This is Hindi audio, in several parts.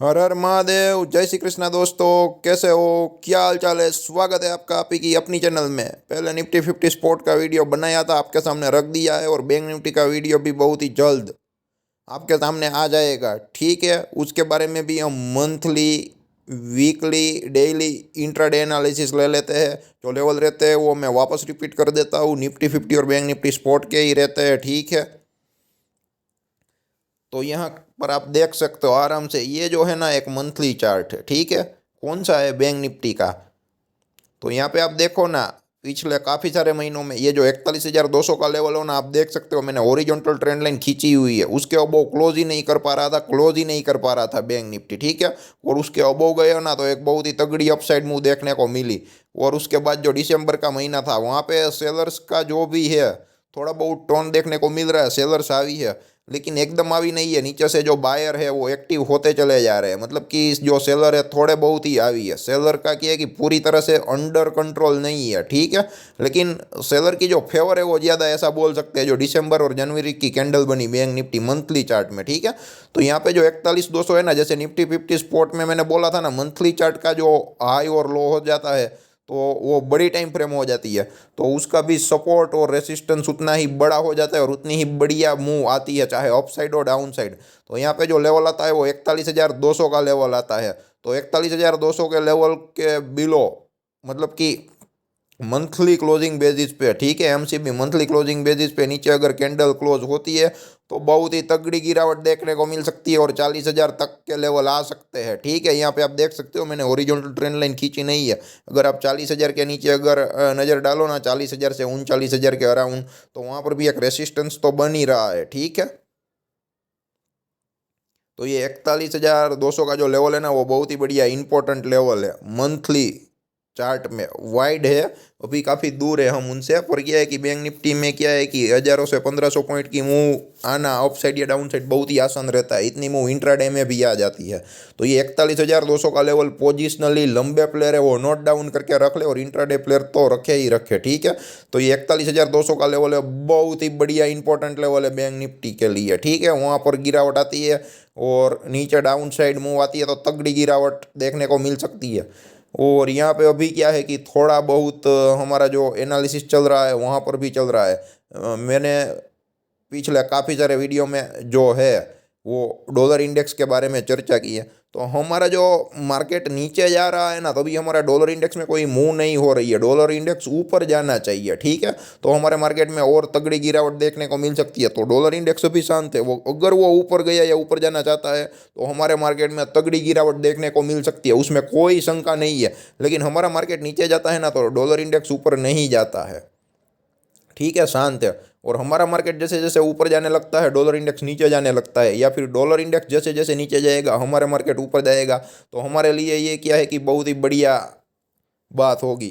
हर हर महादेव। जय श्री कृष्णा दोस्तों, कैसे हो? क्या हाल चाल है? स्वागत है आपका आप ही की अपनी चैनल में। पहले निफ्टी 50 स्पोर्ट का वीडियो बनाया था, आपके सामने रख दिया है, और बैंक निफ्टी का वीडियो भी बहुत ही जल्द आपके सामने आ जाएगा। ठीक है, उसके बारे में भी हम monthly, weekly, daily intraday analysis ले लेते हैं। जो लेवल रहते हैं वो मैं वापस रिपीट कर देता हूँ, निफ्टी 50 और बैंक निफ्टी स्पोर्ट के ही रहते हैं। ठीक है, तो यहाँ पर आप देख सकते हो आराम से, ये जो है ना एक मंथली चार्ट है। ठीक है, कौन सा है? बैंक निफ्टी का। तो यहाँ पे आप देखो ना, पिछले काफ़ी सारे महीनों में ये जो 41,200 का लेवल हो ना, आप देख सकते हो मैंने ओरिजेंटल ट्रेंड लाइन खींची हुई है। उसके अबोव क्लोज ही नहीं कर पा रहा था, क्लोज ही नहीं कर पा रहा था बैंक निफ्टी। ठीक है, और उसके अबोव गए ना तो एक बहुत ही तगड़ी अपसाइड मूव देखने को मिली। और उसके बाद जो दिसंबर का महीना था, वहाँ पे सेलर्स का जो भी है थोड़ा बहुत टोन देखने को मिल रहा है। सेलर्स आई है, लेकिन एकदम आई नहीं है। नीचे से जो बायर है वो एक्टिव होते चले जा रहे हैं, मतलब कि जो सेलर है थोड़े बहुत ही आई है। सेलर का क्या है कि पूरी तरह से अंडर कंट्रोल नहीं है। ठीक है, लेकिन सेलर की जो फेवर है वो ज़्यादा, ऐसा बोल सकते हैं, जो दिसंबर और जनवरी की कैंडल बनी बैंक निफ्टी मंथली चार्ट में। ठीक है, तो यहाँ पे जो 41,200 है ना, जैसे निफ्टी 50 स्पॉट में मैंने बोला था ना, मंथली चार्ट का जो हाई और लो हो जाता है तो वो बड़ी टाइम फ्रेम हो जाती है, तो उसका भी सपोर्ट और रेसिस्टेंस उतना ही बड़ा हो जाता है और उतनी ही बढ़िया मूव आती है, चाहे अप साइड और डाउन साइड। तो यहाँ पे जो लेवल आता है वो 41,200 का लेवल आता है। तो 41,200 के लेवल के बिलो, मतलब कि मंथली क्लोजिंग बेसिस पे, ठीक है, एमसीबी मंथली क्लोजिंग बेसिस पे नीचे अगर कैंडल क्लोज होती है तो बहुत ही तगड़ी गिरावट देखने को मिल सकती है और 40,000 तक के लेवल आ सकते हैं। ठीक है, यहाँ पे आप देख सकते हो मैंने ओरिजेंटल ट्रेंड लाइन खींची नहीं है। अगर आप 40,000 के नीचे अगर नज़र डालो ना, 40,000 से 39,000 के अराउंड, तो वहाँ पर भी एक रेसिस्टेंस तो बन ही रहा है। ठीक है, तो ये 41,200 का जो लेवल है ना, वो बहुत ही बढ़िया इंपॉर्टेंट लेवल है मंथली चार्ट में। वाइड है, अभी काफ़ी दूर है हम उनसे, पर क्या है कि बैंक निफ्टी में क्या है कि हज़ारों से 1,500 पॉइंट की मूव आना अप साइड या डाउन साइड बहुत ही आसान रहता है। इतनी मूव इंट्राडे में भी आ जाती है। तो ये 41,200 का लेवल पोजिशनली लंबे प्लेयर है वो नोट डाउन करके रख ले, और इंट्राडे प्लेयर तो रखे ही रखे। ठीक है, तो ये 41,200 का लेवल है, बहुत ही बढ़िया इंपॉर्टेंट लेवल है बैंक निफ्टी के लिए। ठीक है, वहाँ पर गिरावट आती है और नीचे डाउन साइड मूव आती है तो तगड़ी गिरावट देखने को मिल सकती है। और यहाँ पे अभी क्या है कि थोड़ा बहुत हमारा जो एनालिसिस चल रहा है वहाँ पर भी चल रहा है। मैंने पिछले काफ़ी सारे वीडियो में जो है वो डॉलर इंडेक्स के बारे में चर्चा की है। तो हमारा जो मार्केट नीचे जा रहा है ना, तो भी हमारा डॉलर इंडेक्स में कोई मूव नहीं हो रही है। डॉलर इंडेक्स ऊपर जाना चाहिए। ठीक है, तो हमारे मार्केट में और तगड़ी गिरावट देखने को मिल सकती है। तो डॉलर इंडेक्स अभी शांत है, वो अगर वो ऊपर गया या ऊपर जाना चाहता है तो हमारे मार्केट में तगड़ी गिरावट देखने को मिल सकती है, उसमें कोई शंका नहीं है। लेकिन हमारा मार्केट नीचे जाता है ना तो डॉलर इंडेक्स ऊपर नहीं जाता है। ठीक है, शांत है। और हमारा मार्केट जैसे जैसे ऊपर जाने लगता है डॉलर इंडेक्स नीचे जाने लगता है, या फिर डॉलर इंडेक्स जैसे जैसे नीचे जाएगा हमारा मार्केट ऊपर जाएगा। तो हमारे लिए ये क्या है कि बहुत ही बढ़िया बात होगी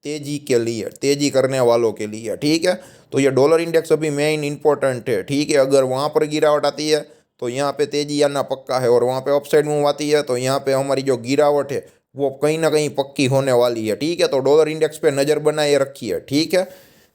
तेजी के लिए, तेजी करने वालों के लिए। ठीक है, तो ये डॉलर इंडेक्स अभी मेन इंपॉर्टेंट है। ठीक है, अगर वहाँ पर गिरावट आती है तो यहाँ पे तेजी आना पक्का है, और वहाँ पे अपसाइड मूव आती है तो यहाँ पे हमारी जो गिरावट है वो कहीं ना कहीं पक्की होने वाली है। ठीक है, तो डॉलर इंडेक्स पे नज़र बनाए रखिए। ठीक है,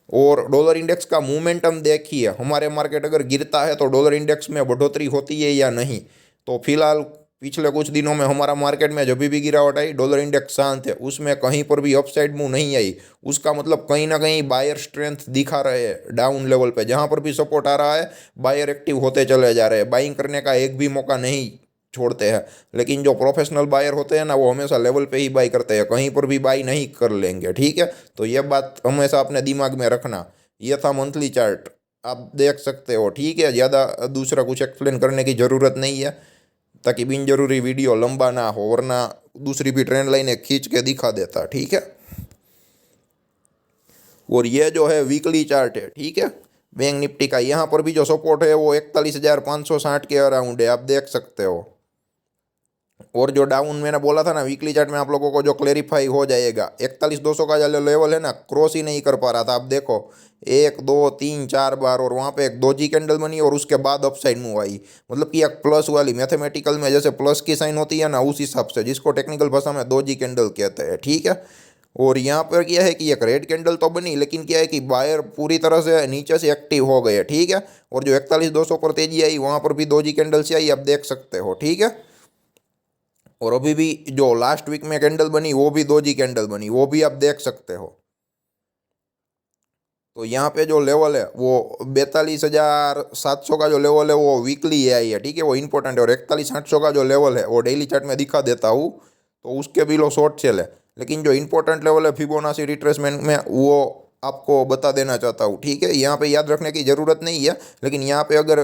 और डॉलर इंडेक्स का मोमेंटम देखिए, हमारे मार्केट अगर गिरता है तो डॉलर इंडेक्स में बढ़ोतरी होती है या नहीं। तो फिलहाल पिछले कुछ दिनों में हमारा मार्केट में जब भी गिरावट आई डॉलर इंडेक्स शांत है, उसमें कहीं पर भी अपसाइड मूव नहीं आई। उसका मतलब कहीं ना कहीं बायर स्ट्रेंथ दिखा रहे हैं डाउन लेवल पे, जहाँ पर भी सपोर्ट आ रहा है बायर एक्टिव होते चले जा रहे हैं, बाइंग करने का एक भी मौका नहीं छोड़ते हैं। लेकिन जो प्रोफेशनल बायर होते हैं ना, वो हमेशा लेवल पे ही बाई करते हैं, कहीं पर भी बाई नहीं कर लेंगे। ठीक है, तो ये बात हमेशा अपने दिमाग में रखना। ये था मंथली चार्ट, आप देख सकते हो। ठीक है, ज़्यादा दूसरा कुछ एक्सप्लेन करने की ज़रूरत नहीं है, ताकि बिन जरूरी वीडियो लंबा ना हो, वरना दूसरी भी ट्रेंड लाइनें खींच के दिखा देता। ठीक है, और ये जो है वीकली चार्ट है। ठीक है, बैंक निफ्टी का यहाँ पर भी जो सपोर्ट है वो 41,560 के अराउंड है, आप देख सकते हो। और जो डाउन मैंने बोला था ना वीकली चार्ट में, आप लोगों को जो क्लेरिफाई हो जाएगा, 41,200 का जो लेवल है ना, क्रॉस ही नहीं कर पा रहा था। आप देखो 1 2 3 4 बार, और वहाँ पे एक दोजी कैंडल बनी और उसके बाद अपसाइड मूव आई। मतलब कि एक प्लस वाली, मैथमेटिकल में जैसे प्लस की साइन होती है ना, उस हिसाब से, जिसको टेक्निकल भाषा में दोजी कैंडल कहते हैं। ठीक है, और यहाँ पर क्या है कि एक रेड कैंडल तो बनी, लेकिन क्या है कि बायर पूरी तरह से नीचे से एक्टिव हो गए। ठीक है, और जो 41,200 पर तेजी आई वहाँ पर भी दोजी कैंडल से आई, आप देख सकते हो। ठीक है, और अभी भी जो लास्ट वीक में कैंडल बनी वो भी दोजी कैंडल बनी, वो भी आप देख सकते हो। तो यहाँ पे जो लेवल है वो 42,700 का जो लेवल है वो वीकली आई है, ठीक है, वो इंपॉर्टेंट है। और 41,800 का जो लेवल है वो डेली चार्ट में दिखा देता हूँ, तो उसके बिलो शॉर्ट सेल है। लेकिन जो इंपॉर्टेंट लेवल है फिबोनाची रिट्रेसमेंट में, वो आपको बता देना चाहता हूँ, ठीक है। यहाँ पे याद रखने की ज़रूरत नहीं है, लेकिन यहाँ पे अगर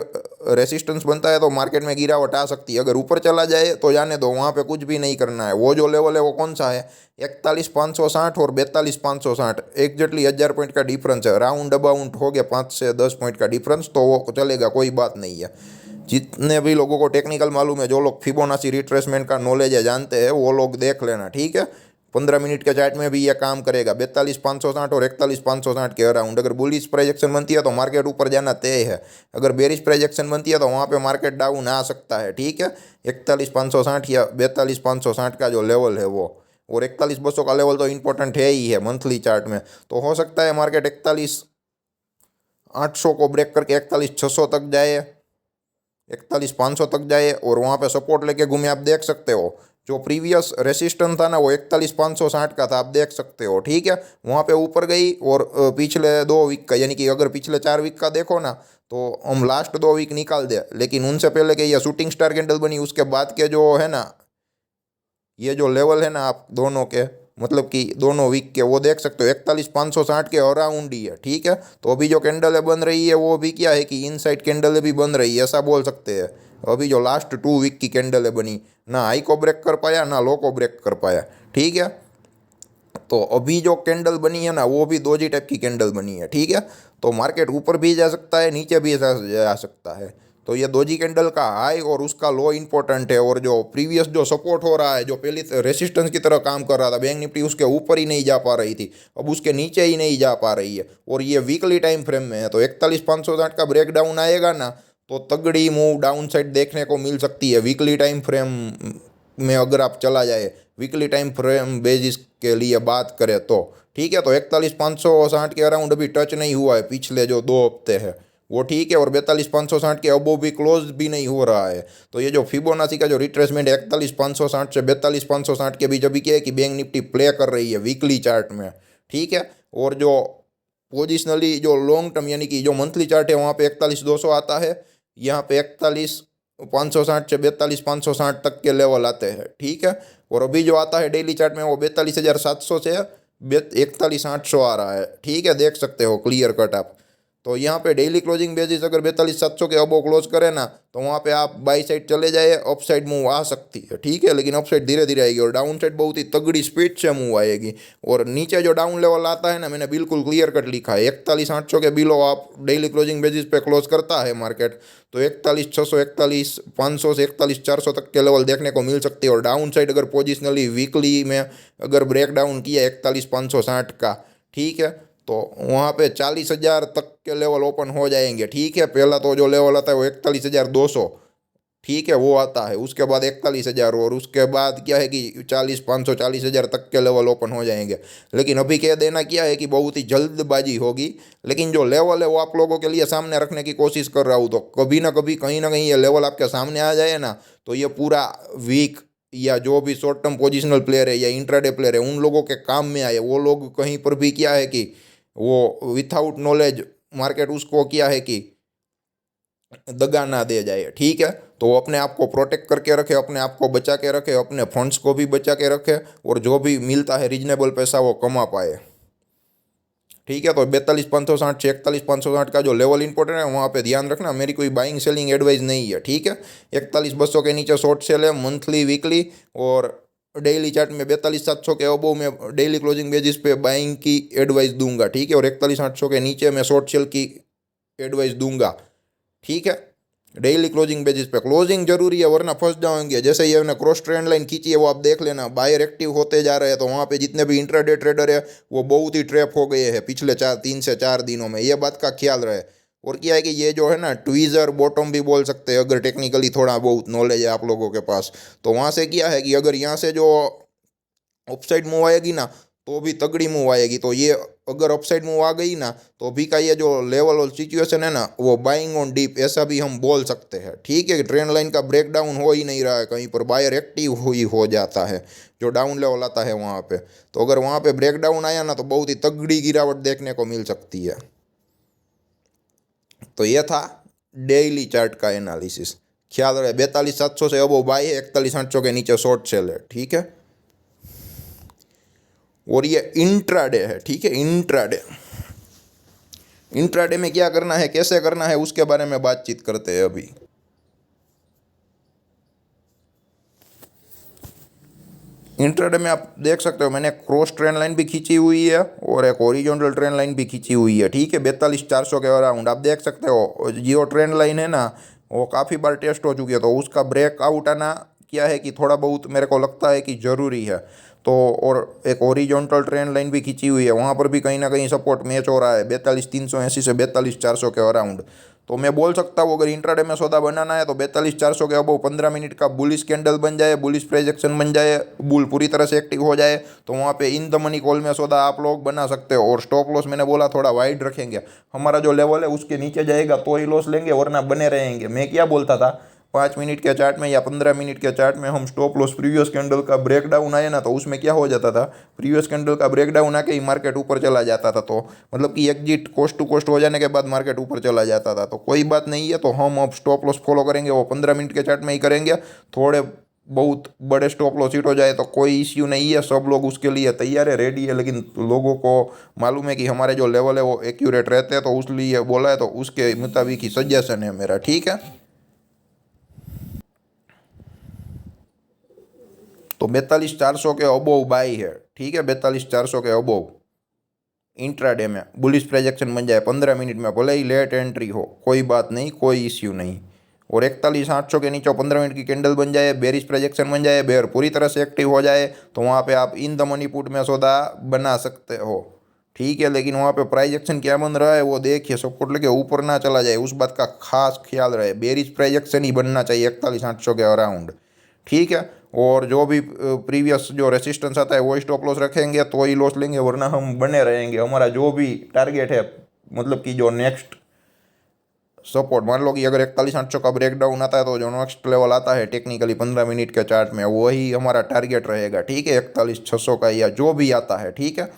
रेसिस्टेंस बनता है तो मार्केट में गिरावट आ सकती है। अगर ऊपर चला जाए तो जाने दो, वहाँ पे कुछ भी नहीं करना है। वो जो लेवल है वो कौन सा है, 41,560 और 42,560, एग्जैक्टली 1000 पॉइंट का डिफरेंस है। राउंड अबाउंड हो गया 5 से 10 पॉइंट का डिफरेंस, तो वो चलेगा, कोई बात नहीं है। जितने भी लोगों को टेक्निकल मालूम है, जो लोग फिबोनाची रिट्रेसमेंट का नॉलेज है, जानते हैं, वो लोग देख लेना, ठीक है। 15 मिनट के चार्ट में भी ये काम करेगा, 42,560 और 41,560 के अराउंड। अगर बुलिश प्रोजेक्शन बनती है तो मार्केट ऊपर जाना तय है, अगर बेरिश प्रोजेक्शन बनती है तो वहाँ पे मार्केट डाउन आ सकता है, ठीक है। 41,560 या 42,560 का जो लेवल है वो, और 41,200 का लेवल तो इंपॉर्टेंट है ही है मंथली चार्ट में। तो हो सकता है मार्केट 41,800 को ब्रेक करके 41,600 तक जाए, 41,500 तक जाए और वहाँ पे सपोर्ट लेके घूमे। आप देख सकते हो जो प्रीवियस रेसिस्टेंस था ना वो 41,560 का था, आप देख सकते हो, ठीक है। वहाँ पे ऊपर गई और पिछले 2 वीक का, यानी कि अगर पिछले 4 वीक का देखो ना, तो हम लास्ट 2 वीक निकाल दे, लेकिन उनसे पहले के ये शूटिंग स्टार कैंडल बनी, उसके बाद के जो है ना, ये जो लेवल है ना आप दोनों के, मतलब कि दोनों वीक के, वो देख सकते हो 41,560 के अराउंड ही है, ठीक है। तो अभी जो कैंडल है बन रही है वो भी क्या है कि इनसाइड कैंडल भी बन रही है, ऐसा बोल सकते हैं। अभी जो लास्ट 2 वीक की कैंडल है बनी, ना हाई को ब्रेक कर पाया ना लो को ब्रेक कर पाया, ठीक है। तो अभी जो कैंडल बनी है ना वो भी दोजी टाइप की कैंडल बनी है, ठीक है। तो मार्केट ऊपर भी जा सकता है, नीचे भी जा सकता है। तो ये दोजी कैंडल का हाई और उसका लो इंपॉर्टेंट है। और जो प्रीवियस जो सपोर्ट हो रहा है, जो पहले रेसिस्टेंस की तरह काम कर रहा था, बैंक निफ्टी उसके ऊपर ही नहीं जा पा रही थी, अब उसके नीचे ही नहीं जा पा रही है, और ये वीकली टाइम फ्रेम में है। तो 41,560 का ब्रेक डाउन आएगा ना तो तगड़ी मूव डाउन साइड देखने को मिल सकती है वीकली टाइम फ्रेम में। अगर आप चला जाए वीकली टाइम फ्रेम बेसिस के लिए बात करें तो, ठीक है। तो 41,560 के अराउंड अभी टच नहीं हुआ है पिछले जो 2 हफ्ते है वो, ठीक है। और 42,560 के अबो भी क्लोज भी नहीं हो रहा है। तो ये जो फिबोनाची का जो रिट्रेसमेंट है 41,560 से 42,560 के बीच अभी क्या है कि बैंक निफ्टी प्ले कर रही है वीकली चार्ट में, ठीक है। और जो पोजिशनली जो लॉन्ग टर्म यानी कि जो मंथली चार्ट है वहाँ पे 41,200 आता है, यहाँ पे 41,560 से 42,560 तक के लेवल आते हैं, ठीक है। और अभी जो आता है डेली चार्ट में वो 42,700 से 41,800 आ रहा है, ठीक है, देख सकते हो क्लियर कट आप। तो यहाँ पे डेली क्लोजिंग बेसिस अगर 42,700 के अबो क्लोज करे ना तो वहाँ पे आप बाई साइड चले जाए, अप साइड मूव आ सकती है, ठीक है। लेकिन अप साइड धीरे धीरे आएगी और डाउन साइड बहुत ही तगड़ी स्पीड से मूव आएगी। और नीचे जो डाउन लेवल आता है ना, मैंने बिल्कुल क्लियर कट लिखा है, 41,800 के बिलो आप डेली क्लोजिंग बेसिस पे क्लोज करता है मार्केट तो 41,600, 41,500 से 41,400 तक के लेवल देखने को मिल सकती है। और डाउन साइड अगर पोजिशनली वीकली में अगर ब्रेक डाउन किया 41,560 का, ठीक है, तो वहाँ पे 40,000 तक के लेवल ओपन हो जाएंगे, ठीक है। पहला तो जो लेवल आता है वो 41,200, ठीक है, वो आता है। उसके बाद 41,000 और उसके बाद क्या है कि 40,500, 40,000 तक के लेवल ओपन हो जाएंगे। लेकिन अभी कह देना क्या है कि बहुत ही जल्दबाजी होगी, लेकिन जो लेवल है वो आप लोगों के लिए सामने रखने की कोशिश कर रहा हूँ। तो कभी ना कभी कहीं ना कहीं ये लेवल आपके सामने आ जाए ना तो ये पूरा वीक या जो भी शॉर्ट टर्म पोजिशनल प्लेयर है या इंट्राडे प्लेयर है उन लोगों के काम में आए। वो लोग कहीं पर भी क्या है कि वो विथआउट नॉलेज मार्केट उसको क्या है कि दगा ना दे जाए, ठीक है। तो वो अपने आप को प्रोटेक्ट करके रखे, अपने आप को बचा के रखे, अपने फंड्स को भी बचा के रखे और जो भी मिलता है रीजनेबल पैसा वो कमा पाए, ठीक है। तो 42,560 से 41,560 का जो लेवल इंपॉर्टेंट है वहाँ पे ध्यान रखना। मेरी कोई बाइंग सेलिंग एडवाइस नहीं है, ठीक है। 41,200 के नीचे शॉर्ट सेल है मंथली वीकली, और डेली चार्ट में 42,700 के अबो में डेली क्लोजिंग बेसिस पे बाइंग की एडवाइस दूंगा, ठीक है। और 41,800 के नीचे मैं शॉर्ट सेल की एडवाइस दूंगा, ठीक है। डेली क्लोजिंग बेसिस पे क्लोजिंग जरूरी है वरना फंस जाएंगे। जैसे ये ना क्रॉस ट्रेंड लाइन खींची है वो आप देख लेना, बायर एक्टिव होते जा रहे हैं तो वहाँ पे जितने भी इंट्राडे ट्रेडर है वो बहुत ही ट्रैप हो गए हैं पिछले 3 से 4 दिनों में, ये बात का ख्याल रहे। और क्या है कि ये जो है ना ट्वीजर बॉटम भी बोल सकते हैं अगर टेक्निकली थोड़ा बहुत नॉलेज है आप लोगों के पास। तो वहाँ से क्या है कि अगर यहाँ से जो अपसाइड मूव आएगी ना तो भी तगड़ी मूव आएगी। तो ये अगर अपसाइड मूव आ गई ना तो अभी का ये जो लेवल और सिचुएशन है ना वो बाइंग ऑन डीप ऐसा भी हम बोल सकते हैं। ठीक है, ट्रेंड लाइन का ब्रेकडाउन हो ही नहीं रहा है, कहीं पर बायर एक्टिव हुई हो जाता है, जो डाउन लेवल आता है वहाँ पे। तो अगर वहाँ पे ब्रेकडाउन आया ना तो बहुत ही तगड़ी गिरावट देखने को मिल सकती है। तो ये था डेली चार्ट का एनालिसिस। ख्याल रहे 42,700 से अबो बाई है, 41,800 के नीचे शॉर्ट सेल है। ठीक है, और ये इंट्राडे है। ठीक है, इंट्राडे, इंट्राडे में क्या करना है, कैसे करना है, उसके बारे में बातचीत करते हैं अभी। इंट्राडे में आप देख सकते हो मैंने क्रॉस ट्रेंड लाइन भी खींची हुई है और एक हॉरिजॉन्टल ट्रेंड लाइन भी खींची हुई है। ठीक है, 42,400 के अराउंड आप देख सकते हो। जियो ट्रेंड लाइन है ना वो काफ़ी बार टेस्ट हो चुकी है, तो उसका ब्रेकआउट आना क्या है कि थोड़ा बहुत मेरे को लगता है कि ज़रूरी है। तो और एक हॉरिजॉन्टल ट्रेंड लाइन भी खींची हुई है, वहाँ पर भी कहीं ना कहीं सपोर्ट मैच हो रहा है 42,380 से 42,400 के अराउंड। तो मैं बोल सकता हूँ अगर इंट्राडे में सौदा बनाना है तो 42,400 के अबव 15 मिनट का बुलिश कैंडल बन जाए, बुलिश प्रोजेक्शन बन जाए, बुल पूरी तरह से एक्टिव हो जाए तो वहाँ पे इन द मनी कॉल में सौदा आप लोग बना सकते हो। और स्टॉप लॉस मैंने बोला थोड़ा वाइड रखेंगे, हमारा जो लेवल है उसके नीचे जाएगा तो ही लॉस लेंगे वरना बने रहेंगे। मैं क्या बोलता था 5 मिनट के चार्ट में या 15 मिनट के चार्ट में हम स्टॉप लॉस प्रीवियस कैंडल का ब्रेकडाउन आए ना तो उसमें क्या हो जाता था, प्रीवियस कैंडल का ब्रेकडाउन आके ही मार्केट ऊपर चला जाता था। तो मतलब कि एग्जिट कोस्ट टू कोस्ट हो जाने के बाद मार्केट ऊपर चला जाता था। तो कोई बात नहीं है, तो हम अब स्टॉप लॉस फॉलो करेंगे वो 15 मिनट के चार्ट में ही करेंगे। थोड़े बहुत बड़े स्टॉप लॉस हिट हो जाए तो कोई इश्यू नहीं है, सब लोग उसके लिए तैयार है, रेडी है। लेकिन लोगों को मालूम है कि हमारे जो लेवल है वो एक्यूरेट रहते हैं, तो उसलिए बोला है, तो उसके मुताबिक ही सजेशन है मेरा। ठीक है, तो 42,400 के अबोव बाई है। ठीक है, 42,400 के अबोव इंट्राडे में बुलिश प्रोजेक्शन बन जाए 15 मिनट में, भले ही लेट एंट्री हो कोई बात नहीं, कोई इश्यू नहीं। और 41,800 के नीचे 15 मिनट की कैंडल बन जाए, बेरिश प्रोजेक्शन बन जाए, बेयर पूरी तरह से एक्टिव हो जाए तो वहाँ पे आप इन द मनी पुट में सौदा बना सकते हो। ठीक है, लेकिन वहाँ पे प्राइस एक्शन क्या बन रहा है वो देखिए, सपोर्ट लेके ऊपर ना चला जाए उस बात का खास ख्याल रहे। बेरिश प्राइस एक्शन ही बनना चाहिए 41,800 के अराउंड। ठीक है, और जो भी प्रीवियस जो रेसिस्टेंस आता है वो स्टॉप लॉस रखेंगे तो ही लॉस लेंगे वरना हम बने रहेंगे। हमारा जो भी टारगेट है मतलब कि जो नेक्स्ट सपोर्ट, मान लो कि अगर 41,800 का ब्रेकडाउन आता है तो जो नेक्स्ट लेवल आता है टेक्निकली 15 मिनट के चार्ट में वही हमारा टारगेट रहेगा। ठीक है, 41,600 का या जो भी आता है। ठीक है,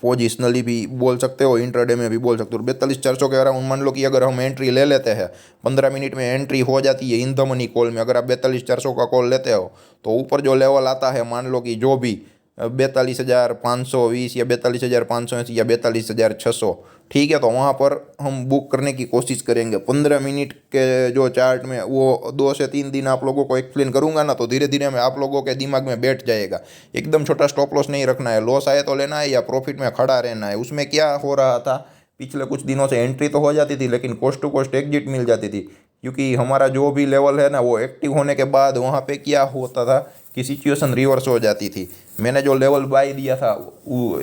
पोजिशनली भी बोल सकते हो, इंट्राडे में भी बोल सकते हो। 42,400 के अराउंड मान लो कि अगर हम एंट्री ले लेते हैं, 15 मिनट में एंट्री हो जाती है इन द मनी कॉल में, अगर आप 42,400 का कॉल लेते हो तो ऊपर जो लेवल आता है मान लो कि जो भी 42,520 या 42,580 या 42,600, ठीक है, तो वहाँ पर हम बुक करने की कोशिश करेंगे। 15 मिनट के जो चार्ट में वो 2 से 3 दिन आप लोगों को एक्सप्लेन करूंगा ना तो धीरे धीरे में आप लोगों के दिमाग में बैठ जाएगा। एकदम छोटा स्टॉप लॉस नहीं रखना है, लॉस आए तो लेना है या प्रॉफिट में खड़ा रहना है। उसमें क्या हो रहा था, पिछले कुछ दिनों से एंट्री तो हो जाती थी लेकिन कोस्ट टू कोस्ट एग्जिट मिल जाती थी, क्योंकि हमारा जो भी लेवल है ना वो एक्टिव होने के बाद वहाँ पे क्या होता था कि सिचुएशन रिवर्स हो जाती थी। मैंने जो लेवल बाई दिया था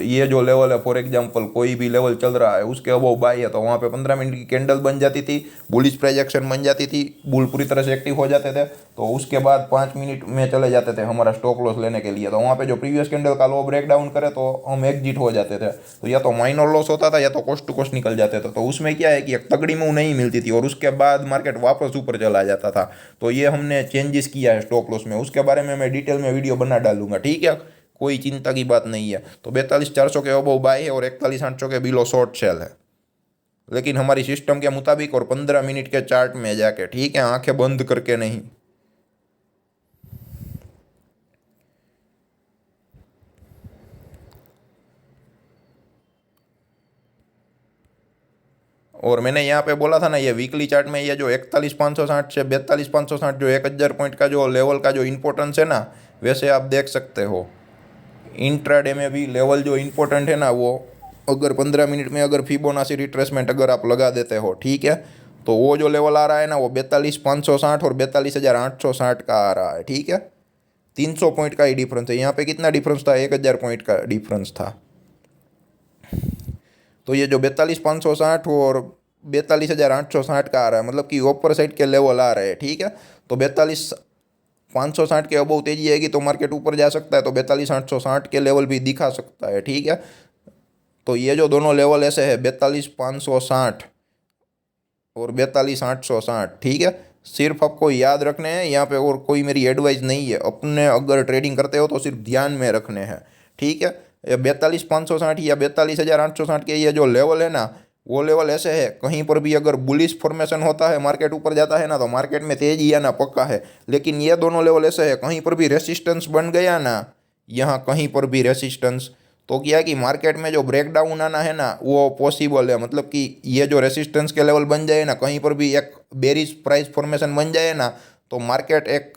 ये जो लेवल है फॉर एग्जांपल कोई भी लेवल चल रहा है उसके अबव बाई है तो वहाँ पे 15 मिनट की कैंडल बन जाती थी, बुलिश प्रोजेक्शन बन जाती थी, बुल पूरी तरह से एक्टिव हो जाते थे। तो उसके बाद 5 मिनट में चले जाते थे हमारा स्टॉप लॉस लेने के लिए, तो वहाँ पे जो प्रीवियस कैंडल का लो ब्रेक डाउन करे तो हम एग्जिट हो जाते थे। तो या तो माइनर लॉस होता था या तो कोस्ट टू कोस्ट निकल जाते थे। तो उसमें क्या है कि एक तगड़ी मूव नहीं मिलती थी और उसके बाद मार्केट वापस ऊपर चला जाता था। तो ये हमने चेंजेस किया है स्टॉप लॉस में, उसके बारे में मैं डिटेल में वीडियो बना डालूंगा। ठीक है, कोई चिंता की बात नहीं है। तो 42,400 के अबव बाय है और 41,800 के बिलो शॉर्ट सेल है, लेकिन हमारी सिस्टम के मुताबिक और 15 मिनट के चार्ट में जाके। ठीक है, आंखें बंद करके नहीं। और मैंने यहाँ पे बोला था ना ये वीकली चार्ट में ये जो 41,560 से 42,560 जो 1,000 पॉइंट का जो लेवल का जो इंपॉर्टेंस है ना, वैसे आप देख सकते हो इंट्राडे में भी लेवल जो इंपॉर्टेंट है ना वो अगर 15 मिनट में अगर फिबोनाची रिट्रेसमेंट अगर आप लगा देते हो, ठीक है, तो वो जो लेवल आ रहा है ना वो 42,560 और 42,860 का आ रहा है। ठीक है, 300 पॉइंट का ही डिफरेंस है। यहाँ पे कितना डिफरेंस था, 1,000 पॉइंट का डिफरेंस था। तो ये जो 42,560 और 42,860 का आ रहा है मतलब कि ऊपर साइड के लेवल आ रहे हैं। ठीक है, तो 42,560 के अबव तेजी आएगी तो मार्केट ऊपर जा सकता है, तो 42,860 के लेवल भी दिखा सकता है। ठीक है, तो ये जो दोनों लेवल ऐसे है 42,560 और 42,860, ठीक है। सिर्फ आपको याद रखने हैं यहाँ पे, और कोई मेरी एडवाइस नहीं है। अपने अगर ट्रेडिंग करते हो तो सिर्फ ध्यान में रखने हैं, ठीक है। ये 42,560 या 42,860 के ये जो लेवल है ना, वो लेवल ऐसे है, कहीं पर भी अगर बुलिश फॉर्मेशन होता है, मार्केट ऊपर जाता है ना, तो मार्केट में तेजी आना पक्का है। लेकिन ये दोनों लेवल ऐसे है, कहीं पर भी रेसिस्टेंस बन गया ना, यहाँ कहीं पर भी रेसिस्टेंस, तो क्या है कि मार्केट में जो ब्रेकडाउन आना है ना वो पॉसिबल है। मतलब कि ये जो रेसिस्टेंस के लेवल बन जाए ना, कहीं पर भी एक बेरिश प्राइस फॉर्मेशन बन जाए ना, तो मार्केट एक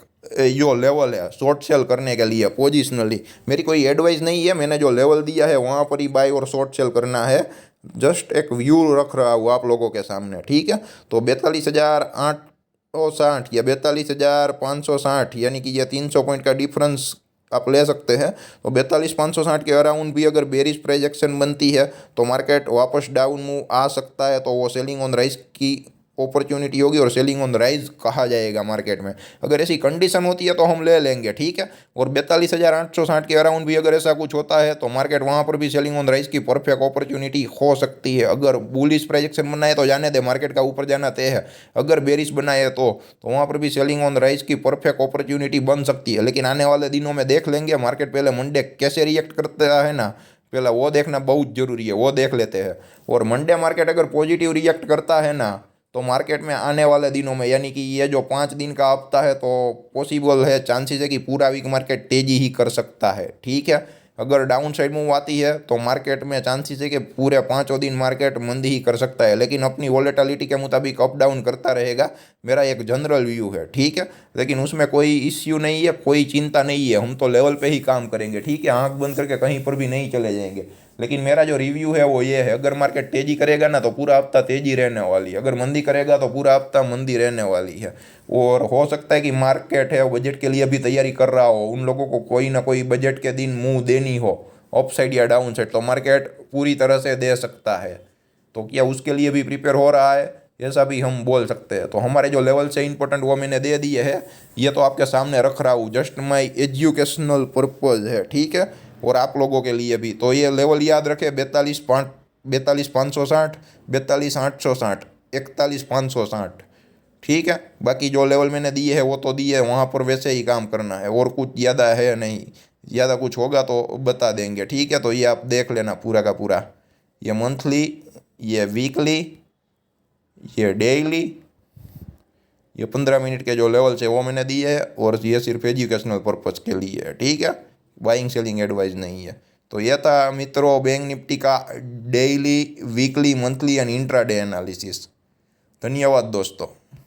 जो लेवल है शॉर्ट सेल करने के लिए पोजिशनली, मेरी कोई एडवाइस नहीं है, मैंने जो लेवल दिया है वहाँ पर ही बाय और शॉर्ट सेल करना है। जस्ट एक व्यू रख रहा हूँ आप लोगों के सामने, ठीक है। तो 42,860 या 42,560, यानी कि ये 300 पॉइंट का डिफरेंस आप ले सकते हैं। तो 42,560 के अराउंड भी अगर बेरिश प्राइस एक्शन बनती है तो मार्केट वापस डाउन मूव आ सकता है, तो वो सेलिंग ऑन राइज की अपॉर्चुनिटी होगी और सेलिंग ऑन राइज कहा जाएगा मार्केट में। अगर ऐसी कंडीशन होती है तो हम ले लेंगे, ठीक है। और 42,860 के अराउंड भी अगर ऐसा कुछ होता है तो मार्केट वहाँ पर भी सेलिंग ऑन राइज की परफेक्ट अपॉर्चुनिटी हो सकती है। अगर बुलिश प्राइस एक्शन बनाए तो जाने दे, मार्केट का ऊपर जाना तय है। अगर बेरिश बनाए तो वहाँ पर भी सेलिंग ऑन राइज की परफेक्ट अपॉर्चुनिटी बन सकती है। लेकिन आने वाले दिनों में देख लेंगे, मार्केट पहले मंडे कैसे रिएक्ट करता है ना, पहला वो देखना बहुत ज़रूरी है, वो देख लेते हैं। और मंडे मार्केट अगर पॉजिटिव रिएक्ट करता है ना, तो मार्केट में आने वाले दिनों में, यानी कि ये जो 5 दिन का हफ्ता है, तो पॉसिबल है, चांसेस है कि पूरा वीक मार्केट तेजी ही कर सकता है, ठीक है। अगर डाउन साइड मूव आती है तो मार्केट में चांसेस है कि पूरे 5 दिन मार्केट मंदी ही कर सकता है, लेकिन अपनी वॉलेटिलिटी के मुताबिक अप डाउन करता रहेगा। मेरा एक जनरल व्यू है, ठीक है। लेकिन उसमें कोई इश्यू नहीं है, कोई चिंता नहीं है, हम तो लेवल पे ही काम करेंगे, ठीक है। आंख बंद करके कहीं पर भी नहीं चले जाएंगे। लेकिन मेरा जो रिव्यू है वो ये है, अगर मार्केट तेजी करेगा ना तो पूरा हफ्ता तेजी रहने वाली है, अगर मंदी करेगा तो पूरा हफ्ता मंदी रहने वाली है। और हो सकता है कि मार्केट है बजट के लिए भी तैयारी कर रहा हो, उन लोगों को कोई ना कोई बजट के दिन मुंह देनी हो अप साइड या डाउन साइड, तो मार्केट पूरी तरह से दे सकता है। तो क्या उसके लिए भी प्रिपेयर हो रहा है, ऐसा भी हम बोल सकते हैं। तो हमारे जो लेवल से इंपॉर्टेंट वो मैंने दे दिए है, ये तो आपके सामने रख रहा हूँ, जस्ट माई एजुकेशनल पर्पज़ है, ठीक है। और आप लोगों के लिए भी। तो ये लेवल याद रखें, 42,560, 42,860, 41,560, ठीक है। बाकी जो लेवल मैंने दिए है वो तो दिए है, वहाँ पर वैसे ही काम करना है, और कुछ ज़्यादा है नहीं। ज़्यादा कुछ होगा तो बता देंगे, ठीक है। तो ये आप देख लेना पूरा का पूरा, ये मंथली, ये वीकली, ये डेली, ये 15 मिनट के जो लेवल्स है वो मैंने दिए है, और ये सिर्फ एजुकेशनल पर्पज़ के लिए है, ठीक है। बाइंग सेलिंग एडवाइस नहीं है। तो यह था मित्रों बैंक निफ्टी का daily, weekly, monthly and intraday analysis. धन्यवाद दोस्तों।